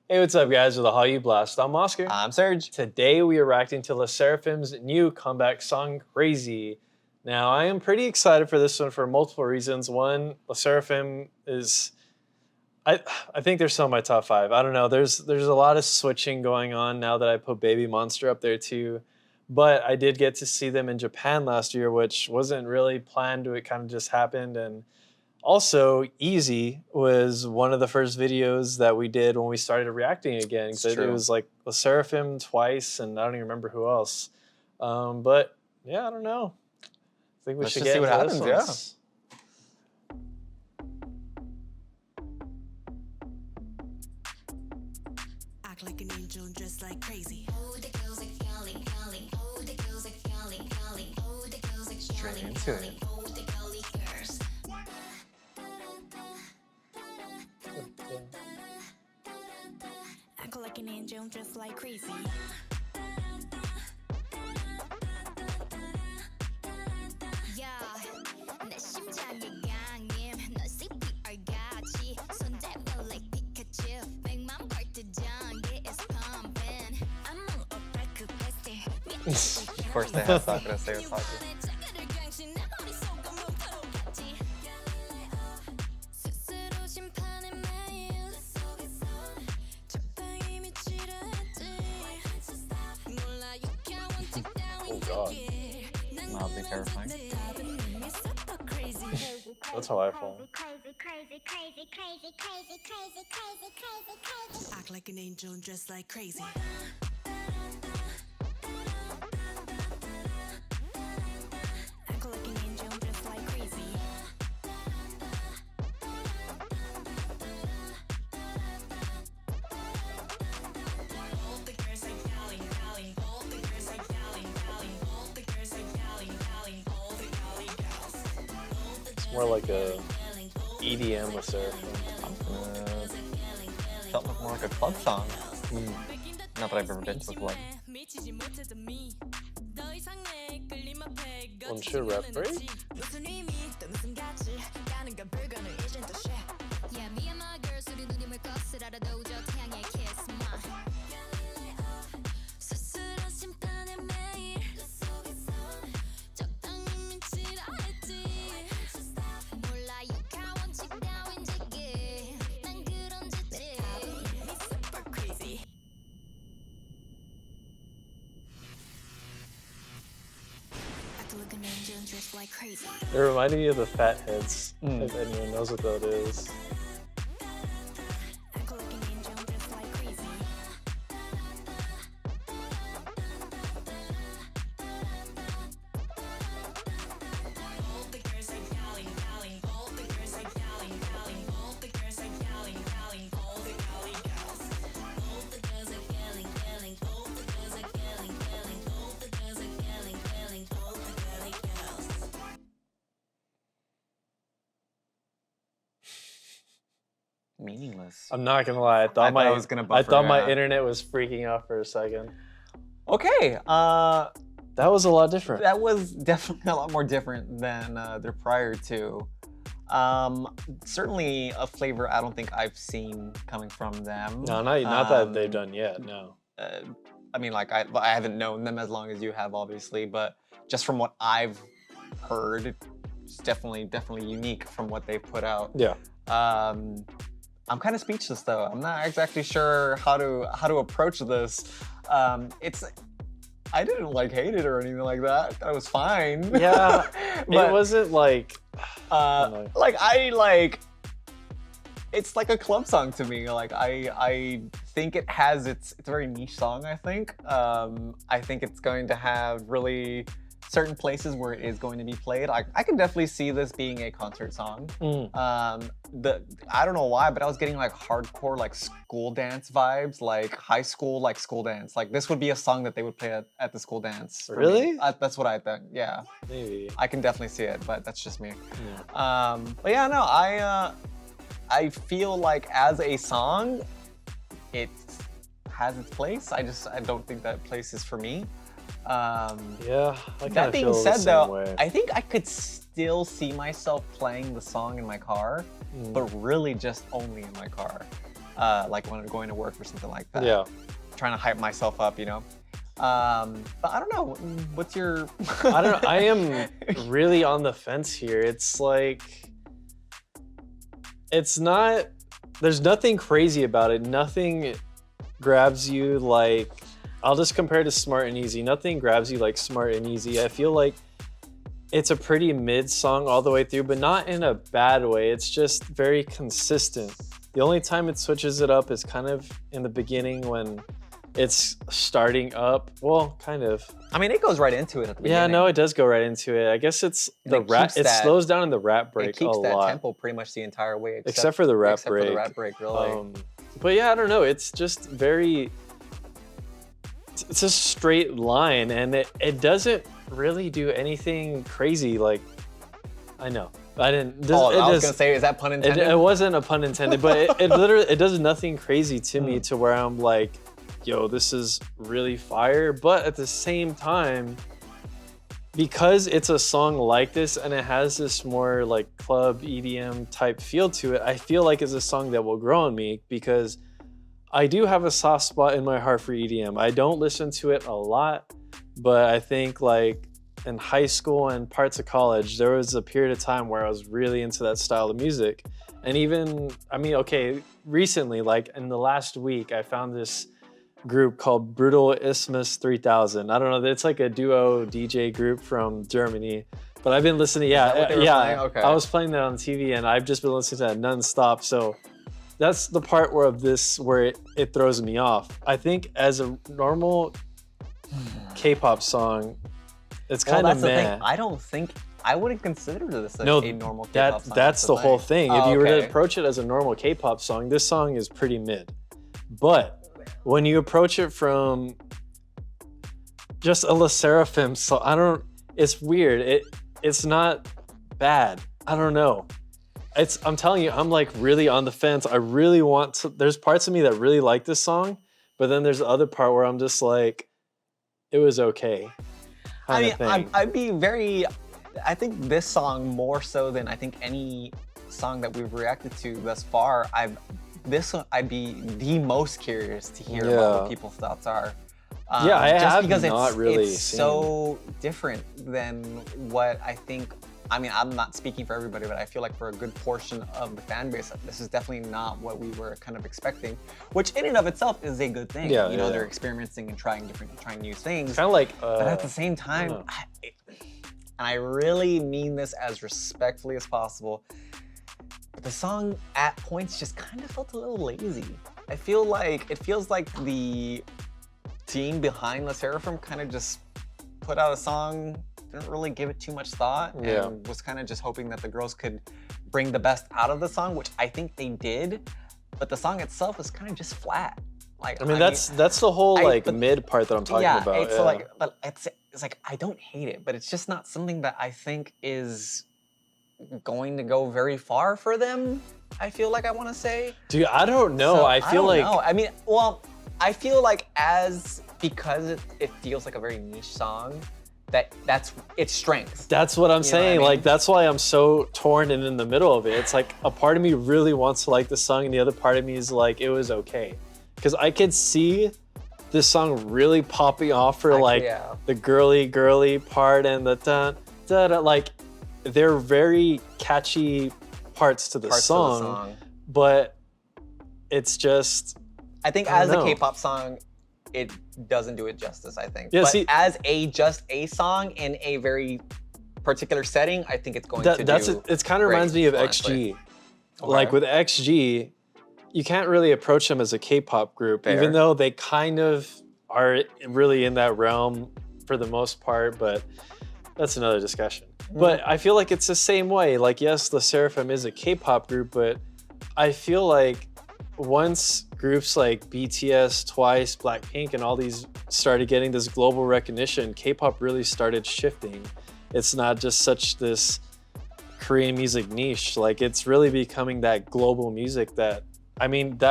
Hey, what's up, guys? With the Hallyu Blast, I'm Oscar. I'm Serg. Today we are reacting to Seraphim's new comeback song, Crazy. Now, I am pretty excited for this one for multiple reasons. One, Seraphim is, I think they're still in my top 5. I don't know. There's a lot of switching going on now that I put Baby Monster up there too. But I did get to see them in Japan last year, which wasn't really planned. It kind of just happened. And also, Easy was one of the first videos that we did when we started reacting again. It was like Seraphim twice, and I don't even remember who else. But yeah, I don't know. I think we should get see what into happens. Act like an angel and dress like crazy. Straight into it. Act like an angel and dress like crazy. Of course they have Sakura say Saki. Oh god. Mildly terrifying. That's how I fall. Act like an angel and dress like crazy. Act like an angel and dress like crazy. It's more like a EDM with Seraphim. Felt more like a club song. Not that I've ever been to a club. What's your referee? Like crazy. It reminded me of the Fat Heads, if anyone knows what that is. Meaningless. I'm not gonna lie, I thought my internet was freaking out for a second. Okay, that was a lot different. That was definitely a lot more different than their prior two. Certainly a flavor I don't think I've seen coming from them. No, not that they've done yet, no. I mean, like, I haven't known them as long as you have, obviously, but just from what I've heard, it's definitely unique from what they've put out. Yeah. I'm kind of speechless though. I'm not exactly sure how to approach this. I didn't like hate it or anything like that. It was fine. Yeah, but it wasn't like it's like a club song to me. Like I think it has it's a very niche song. I think it's going to have really certain places where it is going to be played. I can definitely see this being a concert song. I don't know why, but I was getting like hardcore like school dance vibes, like high school like school dance. Like this would be a song that they would play at the school dance. Really? That's what I think. Yeah. Maybe. I can definitely see it, but that's just me. Yeah. But yeah, no, I feel like as a song, it has its place. I don't think that place is for me. Yeah, that being said though, I think I could still see myself playing the song in my car, but really just only in my car. like when I'm going to work or something like that. Yeah. Trying to hype myself up, you know. But I don't know. What's your? I don't know. I am really on the fence here. It's like, it's not, there's nothing crazy about it. Nothing grabs you like, I'll just compare to Smart and Easy. Nothing grabs you like Smart and Easy. I feel like it's a pretty mid song all the way through, but not in a bad way. It's just very consistent. The only time it switches it up is kind of in the beginning when it's starting up. Well, kind of. I mean, it goes right into it at the beginning. Yeah, no, it does go right into it. I guess it's And the it rap. keeps It that- slows down in the rap break It a keeps that lot, tempo pretty much the entire way, except for the rap except break. for the rap break, really. But yeah, I don't know. It's just very. It's a straight line, and it doesn't really do anything crazy. Like, I know I didn't. Oh, it I was does- gonna say, is that pun intended? It wasn't a pun intended, but it literally it does nothing crazy to me to where I'm like, yo, this is really fire. But at the same time, because it's a song like this and it has this more like club EDM type feel to it, I feel like it's a song that will grow on me because I do have a soft spot in my heart for EDM. I don't listen to it a lot, but I think like in high school and parts of college, there was a period of time where I was really into that style of music. And even, I mean, okay, recently, like in the last week, I found this group called Brutal Isthmus 3000. I don't know, it's like a duo DJ group from Germany. But I've been listening, that what they were yeah. playing? Okay. I was playing that on TV and I've just been listening to that nonstop. So that's the part where it throws me off. I think as a normal K-pop song, it's kind of that's the meh. thing. I wouldn't consider this a No, normal K-pop song. that's the whole thing. If Oh, you were to okay. approach it as a normal K-pop song, this song is pretty mid. But when you approach it from just a Sserafim song, it's weird. It's not bad. I don't know. I'm telling you, I'm like really on the fence. I really want to, there's parts of me that really like this song, but then there's the other part where I'm just like, it was okay. I mean, Thing. I'd be very. I think this song more so than I think any song that we've reacted to thus far. I'd be the most curious to hear about what people's thoughts are. Yeah, I just have because not really it's seen. so different than what I think. I mean, I'm not speaking for everybody, but I feel like for a good portion of the fan base, this is definitely not what we were kind of expecting, which in and of itself is a good thing. Yeah, you know, yeah. they're experimenting and trying new things. Kind of like, But at the same time, know. and I really mean this as respectfully as possible, but the song at points just kind of felt a little lazy. I feel like it feels like the team behind Sserafim kind of just put out a song, didn't really give it too much thought, Yeah. and was kind of just hoping that the girls could bring the best out of the song, which I think they did. But the song itself is kind of just flat. Like, I mean, that's the whole like but- mid part that I'm talking yeah, about. it's like, but it's like I don't hate it, but it's just not something that I think is going to go very far for them. I feel like I want to say. Dude, I don't know. So, I feel don't like know. I mean, well, I feel like because it feels like a very niche song, that's its strength. that's what I'm You know what I saying. mean? Like that's why I'm so torn and in the middle of it. It's like a part of me really wants to like the song, and the other part of me is like, it was okay, because I could see this song really popping off for Yeah. the girly part and the da, like they're very catchy parts to the Parts song, of the song. but it's just. I think I as don't a know. K-pop song, it doesn't do it justice, I think. Yeah, but see- as just a song in a very particular setting, I think it's going to That's do it kind of great, reminds me of honestly. XG. Like Okay. with XG, you can't really approach them as a K-pop group, Fair. even though they kind of are really in that realm for the most part, but that's another discussion. But I feel like it's the same way. Like, yes, Sserafim is a K-pop group, but I feel like once groups like BTS, Twice, Blackpink, and all these started getting this global recognition, K-pop really started shifting. It's not just such this Korean music niche. Like, it's really becoming that global music that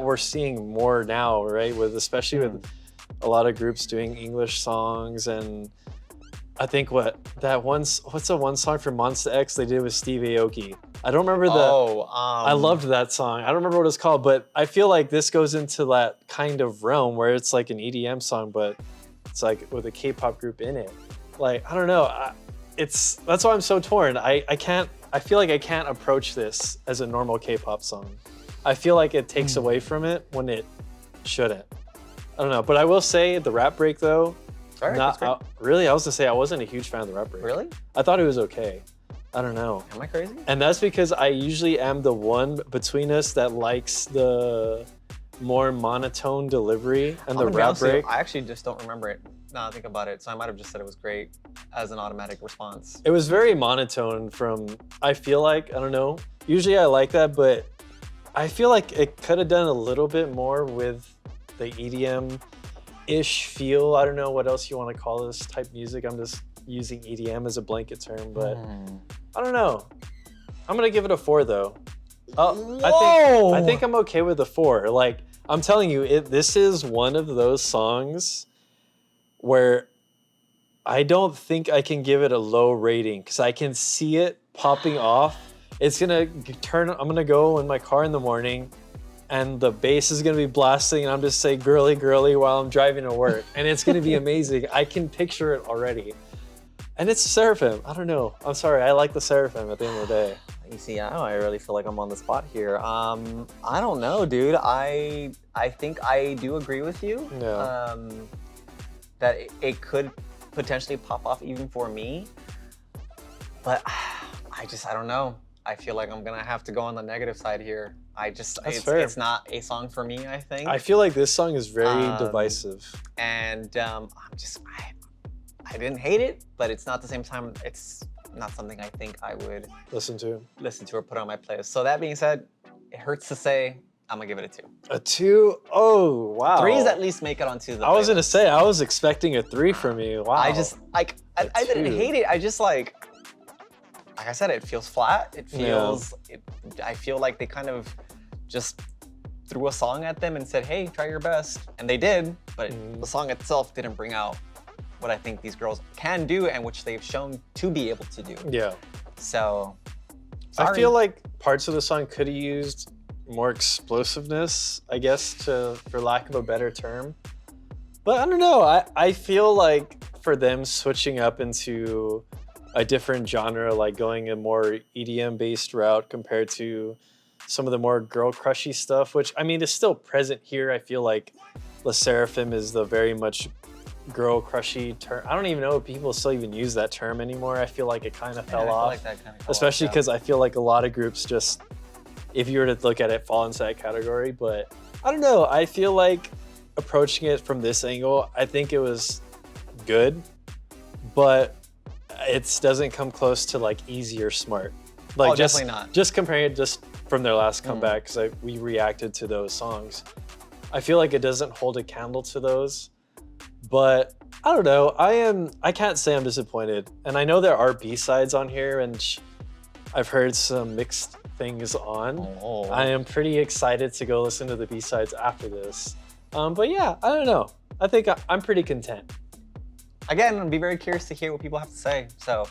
we're seeing more now, right? Especially with a lot of groups doing English songs, and I think what's the one song from Monsta X they did with Steve Aoki? I don't remember the. I loved that song. I don't remember what it's called, but I feel like this goes into that kind of realm where it's like an EDM song, but it's like with a K-pop group in it. Like, I don't know. That's why I'm so torn. I feel like I can't approach this as a normal K-pop song. I feel like it takes away from it when it shouldn't. I don't know, but I will say the rap break though. All right, that's great. Really, I was gonna say I wasn't a huge fan of the rap break. Really? I thought it was okay. I don't know. Am I crazy? And that's because I usually am the one between us that likes the more monotone delivery and the I'm gonna be rap honest with you, break. I actually just don't remember it. Now I think about it, so I might have just said it was great as an automatic response. It was very monotone I feel like, I don't know. Usually I like that, but I feel like it could have done a little bit more with the EDM-ish feel. I don't know what else you want to call this type music. I'm just using EDM as a blanket term, but I don't know. I'm gonna give it a 4 though. I think I'm okay with a 4. Like, I'm telling you, this is one of those songs where I don't think I can give it a low rating because I can see it popping off. It's gonna I'm gonna go in my car in the morning and the bass is gonna be blasting and I'm just saying girly girly while I'm driving to work. And it's gonna be amazing. I can picture it already. And it's Sserafim. I don't know. I'm sorry, I like the Sserafim at the end of the day. You see, now I really feel like I'm on the spot here. I don't know, dude. I think I do agree with you. Yeah. That it could potentially pop off even for me. But I don't know. I feel like I'm gonna have to go on the negative side here. It's not a song for me, I think. I feel like this song is very divisive. And I didn't hate it, but it's not at the same time, it's not something I think I would listen to or put on my playlist. So that being said, it hurts to say, I'm gonna give it a 2. A 2? Oh, wow. 3s at least make it onto the I was gonna playlist. say, I was expecting a 3 from you. Wow. I just, like, I didn't hate it. I just like I said, it feels flat. It feels, I feel like they kind of just threw a song at them and said, hey, try your best. And they did, but the song itself didn't bring out what I think these girls can do and which they've shown to be able to do. Yeah. So, sorry. I feel like parts of the song could have used more explosiveness, I guess, for lack of a better term. But I don't know, I feel like for them switching up into a different genre, like going a more EDM-based route compared to some of the more girl crushy stuff, which I mean is still present here. I feel like Sserafim is the very much girl crushy term. I don't even know if people still even use that term anymore. I feel like it kind of fell off, like that kind of especially because I feel like a lot of groups just, if you were to look at it, fall into that category. But I don't know. I feel like approaching it from this angle, I think it was good, but it doesn't come close to like Easy or Smart. Like definitely not. Just comparing it just from their last comeback, because we reacted to those songs. I feel like it doesn't hold a candle to those, but I don't know. I can't say I'm disappointed. And I know there are B-sides on here, and I've heard some mixed things on. I am pretty excited to go listen to the B-sides after this. But yeah, I don't know. I think I'm pretty content. Again, I'd be very curious to hear what people have to say. So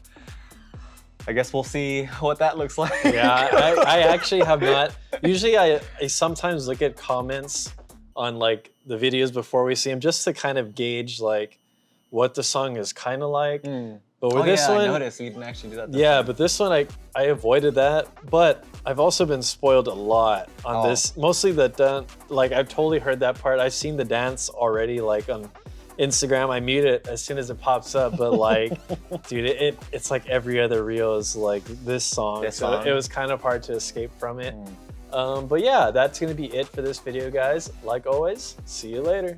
I guess we'll see what that looks like. Yeah, I actually have not. Usually I sometimes look at comments on like the videos before we see them just to kind of gauge like what the song is kind of like. But with this one, I noticed you didn't actually do that. Yeah, but this one I avoided that. But I've also been spoiled a lot on this. Mostly the dance. Like I've totally heard that part. I've seen the dance already, like on Instagram. I mute it as soon as it pops up. But like, dude, it's like every other reel is like this song. So it was kind of hard to escape from it. But yeah, that's gonna be it for this video, guys. Like always, see you later.